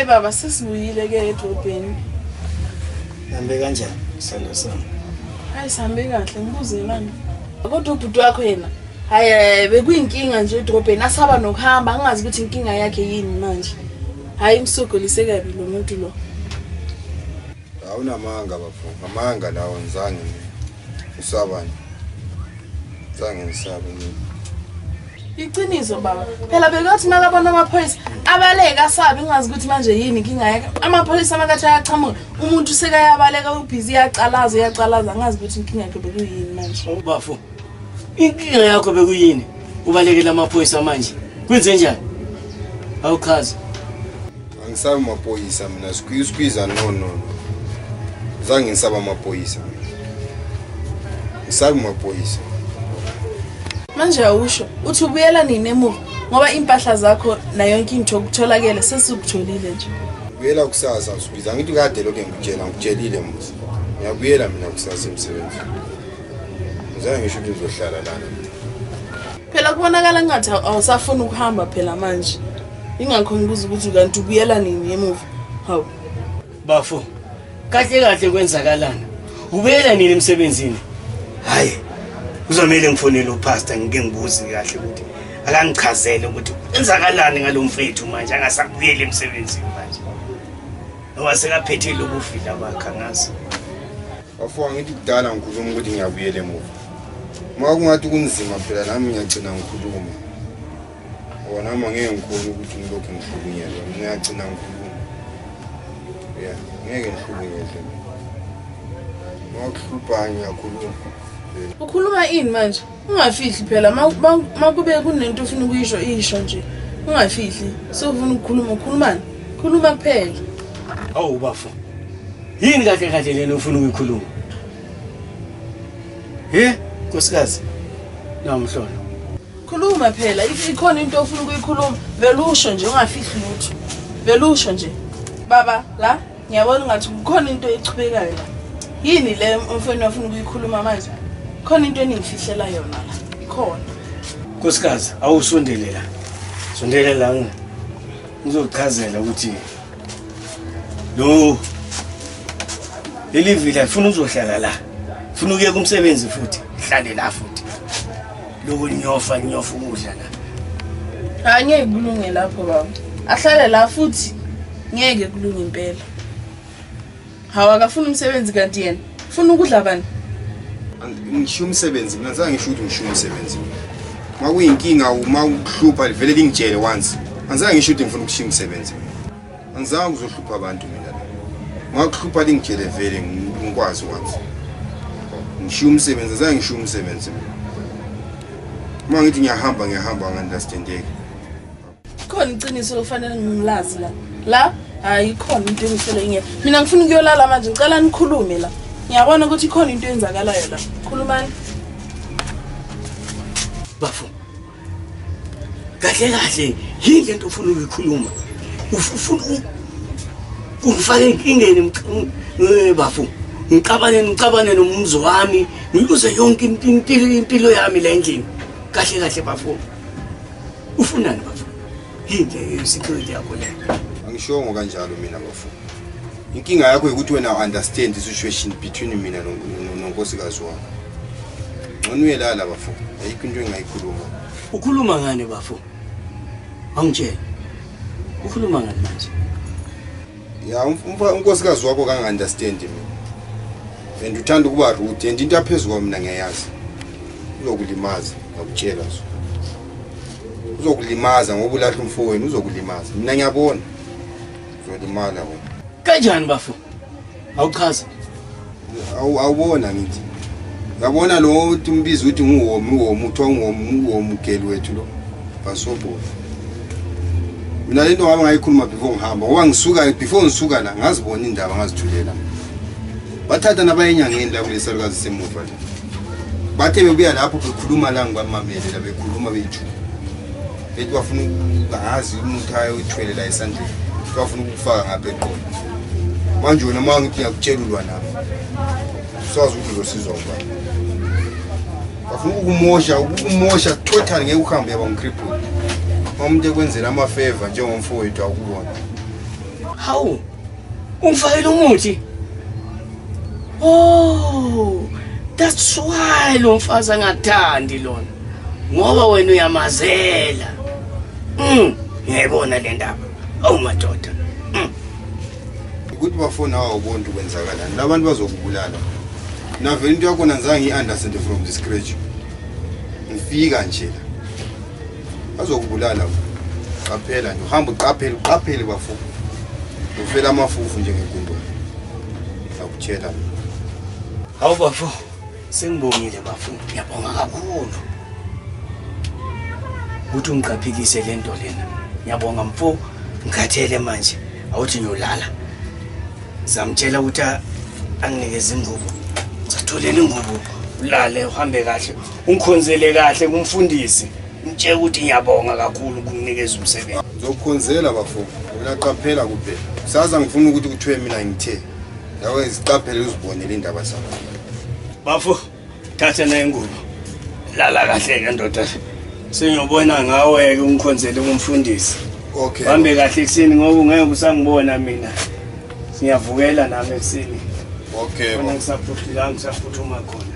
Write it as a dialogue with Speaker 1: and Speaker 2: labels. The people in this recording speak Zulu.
Speaker 1: Hayi baba sesibuyile ke edrobheni.
Speaker 2: Hambe kanjani sando sami?
Speaker 1: Hayi sihambe kahle ngibuze manje. Kodwa ubhuti wakho yena hayi bekuyinkinga nje edrobheni asaba nokuhamba angazi ukuthi inkinga yakhe yini manje. Hayi imsogolise kabi lo muntu lo.
Speaker 3: Awunamanga bafo. Amanga lawo ngizange usabani. Ngizange ngisabe mina.
Speaker 1: Iqiniso baba. Phela bekathi makabona amaphoyisa abaleka asabe ngazi ukuthi manje yini inkinga yakhe. Amaphoyisa makathi ayachamuka umuntu sekayabaleka ubhizi yacalaza ngazi ukuthi inkinga yakhe bekuyini manje.
Speaker 2: Bafo. Inkinga yakho bekuyini? Ubalekela amaphoyisa manje. Kwenze njani? Awuchaza.
Speaker 3: Angisabe amaphoyisa mina squeeze no. Ngizange ngisaba amaphoyisa. Ngisabe amaphoyisa.
Speaker 1: Manje awusho uthi ubuyela nini emuva ngoba impahla zakho na yonke into okutholakele sesukutholile nje.
Speaker 3: Ubuyela kusasa usibiza ngithi kade lokho ngikutshelile musi. Ngiyabuyela mina kusasa emsebenzi. Ngizange ngisho ukuthi uzohlala lana.
Speaker 1: Phela kubonakala ngathi awusafuna ukuhamba phela manje. Ingakho ngibuza ukuthi kanti ubuyela nini emuva. Hawu.
Speaker 2: Bafo. Kahle kwenzakalana. Ubuyela nini emsebenzini? Hayi. Uzomela ngifonele upastor ngike ngibuze kahle ukuthi akangichazele ukuthi enzakalani ngalomfethu manje angasakubuyela emsebenzini manje. Ngoba sekaphethe lokufila bakhe ngazi.
Speaker 3: Bafo ngithi kudala ngikhuluma ukuthi ngiyabuyela emuva. Makungathi kunzima phela nami ngiyagcina ngikhuluma. Wona ngeke ngikhona ukuthi ngilokho ngikhulunyelwa. Ngiyagcina ngikhuluma. Yeah, ngeke ngikhulunyelwe. Ngokuhlupha ngiyakhuluma.
Speaker 1: Ukhuluma ini manje? Ungafihli phela makube kunento ufuna ukuyisho isho nje. Ungafihli. Sofuna ukukhulumani? Khuluma kuphela.
Speaker 2: Awu bafo. Yini kahle lena ufuna ukuyikhuluma? Nkosikazi. Namhlolo.
Speaker 1: Khuluma phela. Ikhona into ofuna ukuyikhuluma. Vele usho nje ungafihli lutho. Vele usho nje. Baba, la ngiyabona ngathi kukhona into echubekayo la. Yini le umfweni wafuna ukuyikhuluma manje? Khona into eningifihlela yona la. Ikhona.
Speaker 2: Nkosikazi, awusondele la. Sondele la. Ngizochazela ukuthi lo elivila ufuna uzohlala la. Ufuna ukuye kumsebenzi futhi. Hlale la futhi. Lokho nyofa ukudla la.
Speaker 1: Hayi ngeke kulunge lapho baba. Ahlale la futhi ngeke kulunge impela. Hawa akafuna umsebenzi kanti yena. Ufuna ukudla bani?
Speaker 3: Ngisho umsebenzi mina ngizange ngisho ukuthi ngisho umsebenzi. Makuyinkinga uma ukuhlupha livele lingitshele once. Ngizange ngisho ukuthi ngifuna ukushiya umsebenzi. Angizange ukuzohlupha abantu mina. Makuhlupha lingitshele vele ngikwazi once. Ngisho umsebenzi ngizange ngisho umsebenzi. Mangithi ngiyahamba ngi-understandeki.
Speaker 1: Khona iqiniso lokufanele ngilazi la. La hayi khona into engihlele ingeke. Mina ngifuna ukuyolala manje ngicela nikhulume la. Ngiyabona ukuthi khona into eyenzakalayo la. Khulumani.
Speaker 2: Bafo. Kahle yini lento ufuna ukuyikhuluma? Ufuna ungifake inkingeni bafo. Ngicabane nomumzo wami, ngiluze yonke impilo yami la endlini. Kahle bafo. Ufunani bafo? Yini isecurity yakho le?
Speaker 3: Angishongo kanjalo mina bafo. Inkinga yakho ukuthi wena understand the situation between mina nonkosikazi wami. Ngcono uyelala bafo. Ayikho into engayikhuluma.
Speaker 2: Ukhuluma ngani bafo? Angitshela. Ukhuluma ngani manje?
Speaker 3: Ya unkosikazi wakho kanga understand mina. And uthanda ukuba rude and into yaphezulu mina ngiyayazi. Uzokulimaza, ngakutshela so. Uzokulimaza ngoba ulahla umfowenu uzokulimaza. Mina ngiyabona. Uzolimala wena.
Speaker 2: Kanjani bafo? Awuchaza.
Speaker 3: Awubona ngithi. Ngabona lo uthi umbizi uthi nguwomi uthiwa nguwomi ugeli wethu lo. Basobo. Mina lento ngaba ngayikhuluma before ngihamba ngoba before ngisuka la ngazibona indaba ngazithulela. Bathatha nabayenyangeni la kulesalukazi semuva la. Bathe bebuya lapho bekhuluma la ngibamamele la bekhuluma bethu. Bethi bafuna ukungazi umuntu ayithwele la esandleni. Bafuna ukufaka ngapha eqolo. Manje wena mangithi ngiyakutshela ulwa nami. Sazi ukuthi losizomba. Bafuna ukumosha total ngeke uhambe yaba ngicripple. Umuntu ekwenzela ama favor njengomfowethu akubona.
Speaker 2: Hawu. Ungifakela umuthi. Oh, that's why lo mfazi angathandi lona. Ngoba wena uyamazela. Ngiyayibona le ndaba. Awu madoda.
Speaker 3: Ukuthi bafona awubona ukwenzakalani. Labantu bazokubulala. Nave into yakho nanzange iunderstand from the scratch. Ngifika nje la. Bazokubulala. Qaphela nje uhamba uqaphele bafo. Ufela amafufu njengenkundo. Akutshela.
Speaker 2: Hawu bafo. Sengibongile bafo. Ngiyabonga kakhulu. Uthi ungiqaphikise lento lena. Ngiyabonga mfo. Ngikhathele manje. Awuthi ngiyolala. Zamtshela ukuthi anginikeze ingubo. Satholela ingubo. Ulale uhambe kahle. Ungikhonzele kahle kumfundisi. Ngitshela ukuthi ngiyabonga kakhulu kunginikeza umsebenzi.
Speaker 3: Ngizokukhonzela bafo. Mina qaphela kuphela. Saza ngifuna ukuthi kuthiwe mina ngithe. Yawe iziqaphele uzibonele indaba zakho.
Speaker 2: Bafo, thatha na ingubo. Lala kahle ke ndoda. Sengiyobona ngawe ke ungikhonzele kumfundisi.
Speaker 3: Okay.
Speaker 2: Hambe kahle ekseni ngoba ungeke usangibona mina. Siyavukela nami ekseni.
Speaker 3: Okay.
Speaker 2: Mina ngisaphuthuma khona.